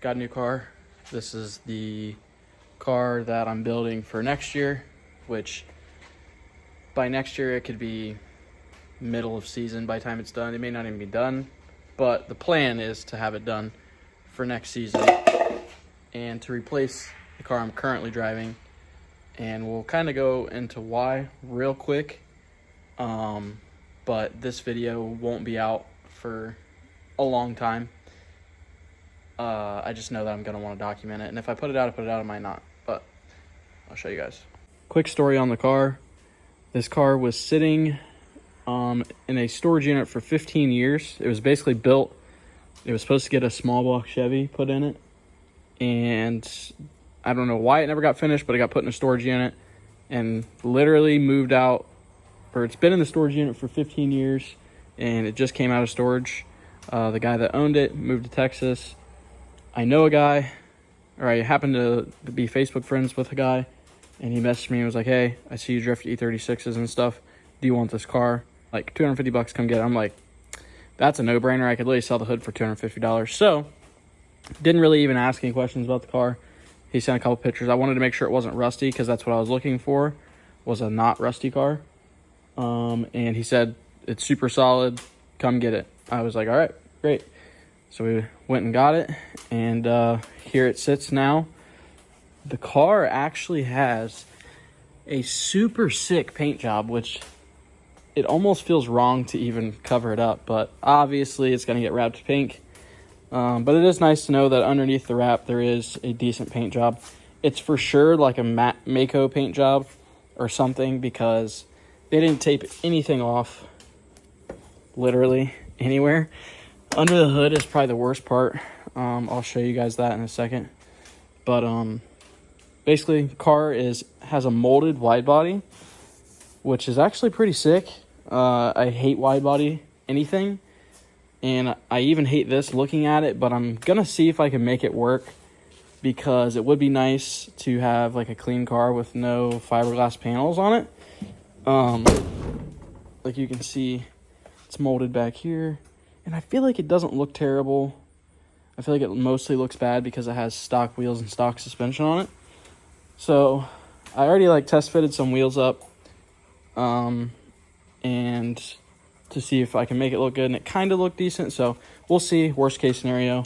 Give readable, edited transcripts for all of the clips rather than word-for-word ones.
got a new car. This is the car that I'm building for next year, which by next year it could be middle of season by the time it's done. It may not even be done, but the plan is to have it done for next season and to replace the car I'm currently driving. And we'll kind of go into why real quick. But this video won't be out for a long time. I just know that I'm going to want to document it. And if I put it out, I might not. But I'll show you guys. Quick story on the car. This car was sitting in a storage unit for 15 years. It was basically built. It was supposed to get a small block Chevy put in it. And I don't know why it never got finished, but it got put in a storage unit and literally moved out. Or it's been in the storage unit for 15 years and it just came out of storage. The guy that owned it moved to Texas. I know a guy, or I happened to be Facebook friends with a guy, and he messaged me and was like, hey, I see you drift E36s and stuff. Do you want this car? Like $250, come get it. I'm like, that's a no-brainer. I could literally sell the hood for $250. So didn't really even ask any questions about the car. He sent a couple pictures. I wanted to make sure it wasn't rusty because that's what I was looking for, was a not rusty car. And he said, it's super solid. Come get it. I was like, all right, great. So we went and got it, and here it sits now. The car actually has a super sick paint job, which it almost feels wrong to even cover it up, but obviously it's going to get wrapped pink. But it is nice to know that underneath the wrap there is a decent paint job. It's for sure like a Mako paint job or something, because they didn't tape anything off literally anywhere. Under the hood is probably the worst part. I'll show you guys that in a second. But basically, car has a molded wide body, which is actually pretty sick. I hate wide body anything, and I even hate this looking at it, but I'm gonna see if I can make it work, because it would be nice to have like a clean car with no fiberglass panels on it. Like you can see, it's molded back here. And I feel like it doesn't look terrible. I feel like it mostly looks bad because it has stock wheels and stock suspension on it. So I already like test fitted some wheels up, and to see if I can make it look good, and it kind of looked decent. So we'll see. Worst case scenario,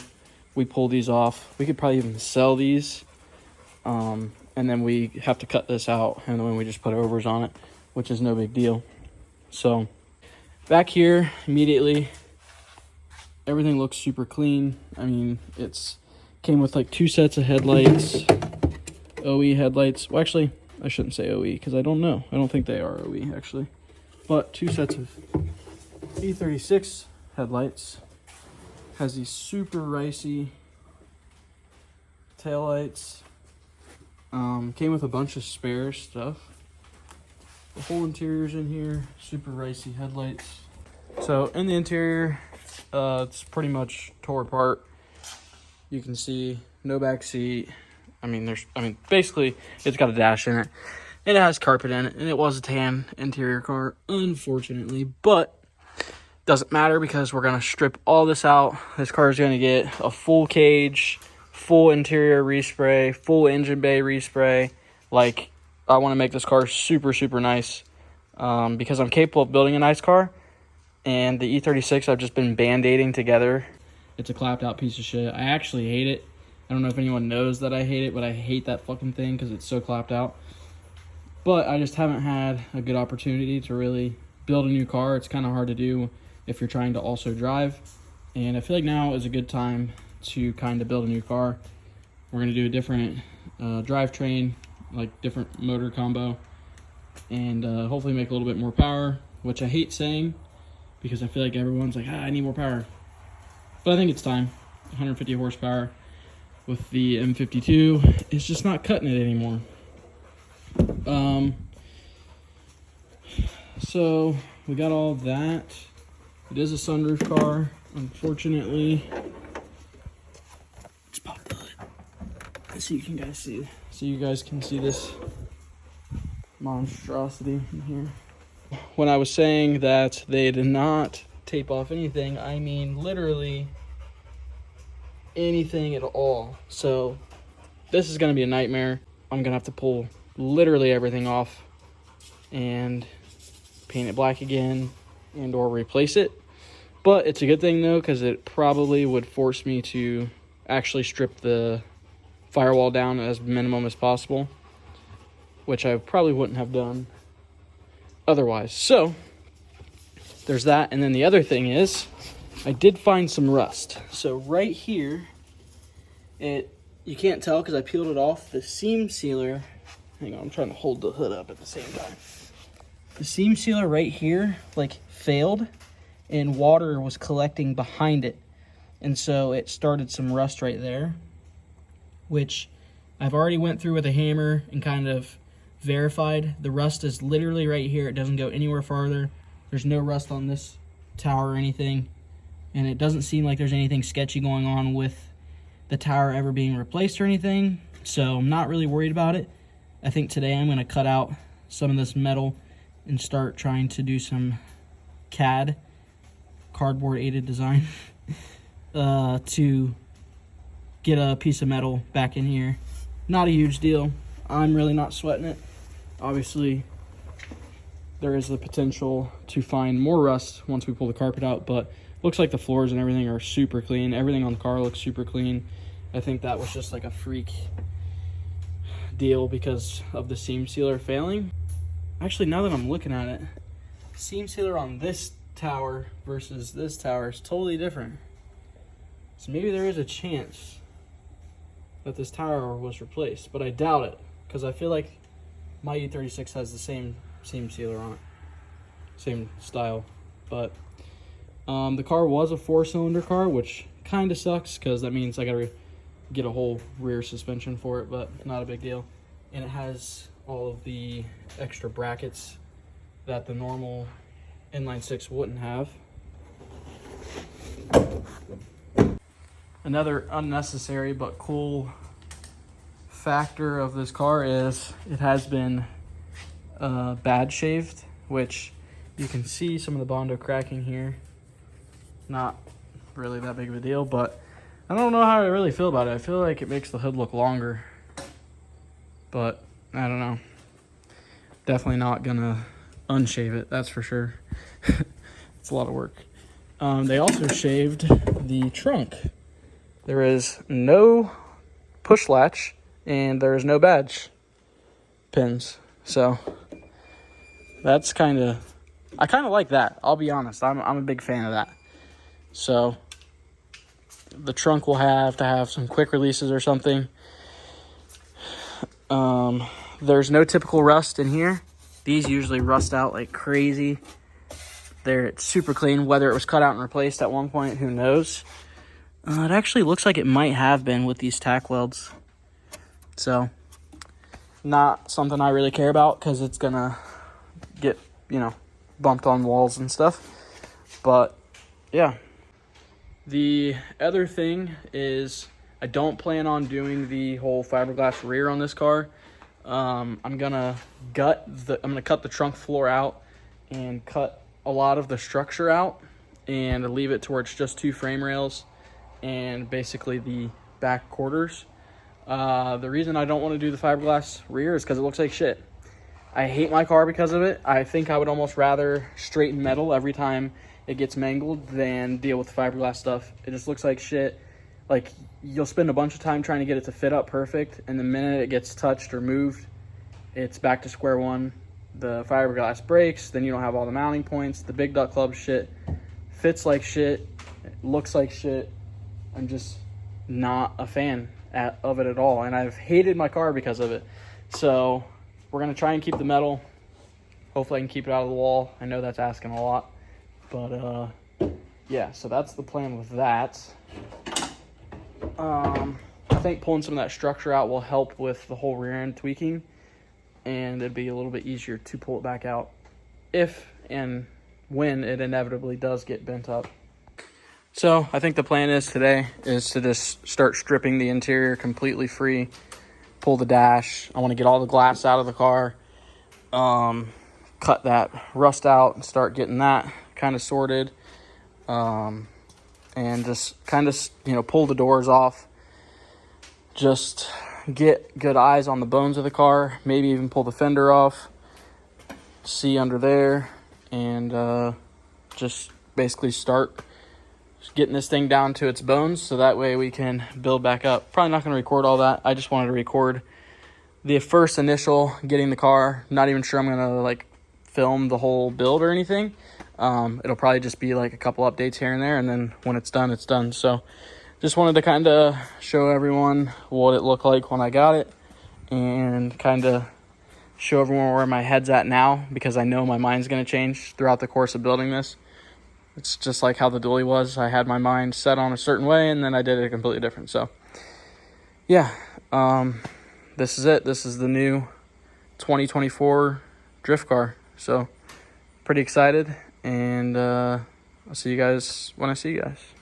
we pull these off. We could probably even sell these, and then we have to cut this out, and then we just put overs on it, which is no big deal. So back here immediately, everything looks super clean. I mean, it's came with like 2 sets of headlights, OE headlights. Well, actually, I shouldn't say OE because I don't know. I don't think they are OE actually. But 2 sets of E36 headlights. Has these super ricey taillights. Came with a bunch of spare stuff. The whole interior's in here. Super ricey headlights. So in the interior, it's pretty much tore apart. You can see no back seat. Basically it's got a dash in it, and it has carpet in it, and it was a tan interior car, unfortunately, but doesn't matter because we're gonna strip all this out. This car is gonna get a full cage, full interior respray, full engine bay respray. Like, I want to make this car super, super nice, because I'm capable of building a nice car. And the E36 I've just been band-aiding together. It's a clapped out piece of shit. I actually hate it. I don't know if anyone knows that I hate it, but I hate that fucking thing because it's so clapped out. But I just haven't had a good opportunity to really build a new car. It's kind of hard to do if you're trying to also drive. And I feel like now is a good time to kind of build a new car. We're going to do a different drivetrain, like different motor combo, and hopefully make a little bit more power, which I hate saying, because I feel like everyone's like, I need more power. But I think it's time. 150 horsepower with the M52 is just not cutting it anymore. So we got all that. It is a sunroof car, unfortunately. Let's pop the hood so you guys can see this monstrosity in here. When I was saying that they did not tape off anything, I mean literally anything at all. So this is going to be a nightmare. I'm going to have to pull literally everything off and paint it black again and or replace it. But it's a good thing though, because it probably would force me to actually strip the firewall down as minimum as possible, which I probably wouldn't have done otherwise. So there's that. And then the other thing is I did find some rust. So right here, you can't tell because I peeled it off. The seam sealer, hang on, I'm trying to hold the hood up at the same time. The seam sealer right here like failed and water was collecting behind it. And so it started some rust right there, which I've already went through with a hammer and kind of verified. The rust is literally right here. It doesn't go anywhere farther. There's no rust on this tower or anything. And it doesn't seem like there's anything sketchy going on with the tower ever being replaced or anything. So I'm not really worried about it. I think today I'm gonna cut out some of this metal and start trying to do some CAD, cardboard aided design, to get a piece of metal back in here. Not a huge deal. I'm really not sweating it. Obviously, there is the potential to find more rust once we pull the carpet out, but looks like the floors and everything are super clean. Everything on the car looks super clean. I think that was just like a freak deal because of the seam sealer failing. Actually, now that I'm looking at it, seam sealer on this tower versus this tower is totally different. So maybe there is a chance that this tower was replaced, but I doubt it because I feel like my E36 has the same seam sealer on it, same style. But the car was a 4-cylinder car, which kind of sucks because that means I gotta get a whole rear suspension for it, but not a big deal. And it has all of the extra brackets that the normal inline 6 wouldn't have. Another unnecessary but cool factor of this car is it has been bad shaved, which you can see some of the Bondo cracking here. Not really that big of a deal, but I don't know how I really feel about it. I feel like it makes the hood look longer, but I don't know. Definitely not gonna unshave it, that's for sure. It's a lot of work. They also shaved the trunk. There is no push latch and there is no badge pins. So that's I kind of like that. I'll be honest. I'm a big fan of that. So the trunk will have to have some quick releases or something. There's no typical rust in here. These usually rust out like crazy. They're super clean. Whether it was cut out and replaced at one point, who knows? It actually looks like it might have been with these tack welds. So not something I really care about because it's gonna get, bumped on walls and stuff. But yeah. The other thing is I don't plan on doing the whole fiberglass rear on this car. I'm gonna cut the trunk floor out and cut a lot of the structure out and leave it towards just 2 frame rails and basically the back quarters. The reason I don't want to do the fiberglass rear is because it looks like shit. I hate my car because of it. I think I would almost rather straighten metal every time it gets mangled than deal with the fiberglass stuff. It just looks like shit. Like, you'll spend a bunch of time trying to get it to fit up perfect, and the minute it gets touched or moved, it's back to square one. The fiberglass breaks, then you don't have all the mounting points. The big duck club shit fits like shit, it looks like shit. I'm just not a fan of it at all, and I've hated my car because of it. So we're gonna try and keep the metal. Hopefully I can keep it out of the wall. I know that's asking a lot, but yeah, so that's the plan with that. I think pulling some of that structure out will help with the whole rear end tweaking, and it'd be a little bit easier to pull it back out if and when it inevitably does get bent up. So I think the plan is today is to just start stripping the interior completely free, pull the dash. I want to get all the glass out of the car, cut that rust out and start getting that kind of sorted. and just kind of, pull the doors off. Just get good eyes on the bones of the car, maybe even pull the fender off, see under there, and just basically start getting this thing down to its bones so that way we can build back up. Probably not going to record all that. I just wanted to record the first initial getting the car. Not even sure I'm going to like film the whole build or anything. It'll probably just be like a couple updates here and there, and then when it's done, it's done. So just wanted to kind of show everyone what it looked like when I got it, and kind of show everyone where my head's at now, because I know my mind's going to change throughout the course of building this. It's just like how the dually was. I had my mind set on a certain way, and then I did it completely different. So yeah, this is it. This is the new 2024 drift car. So pretty excited, and I'll see you guys when I see you guys.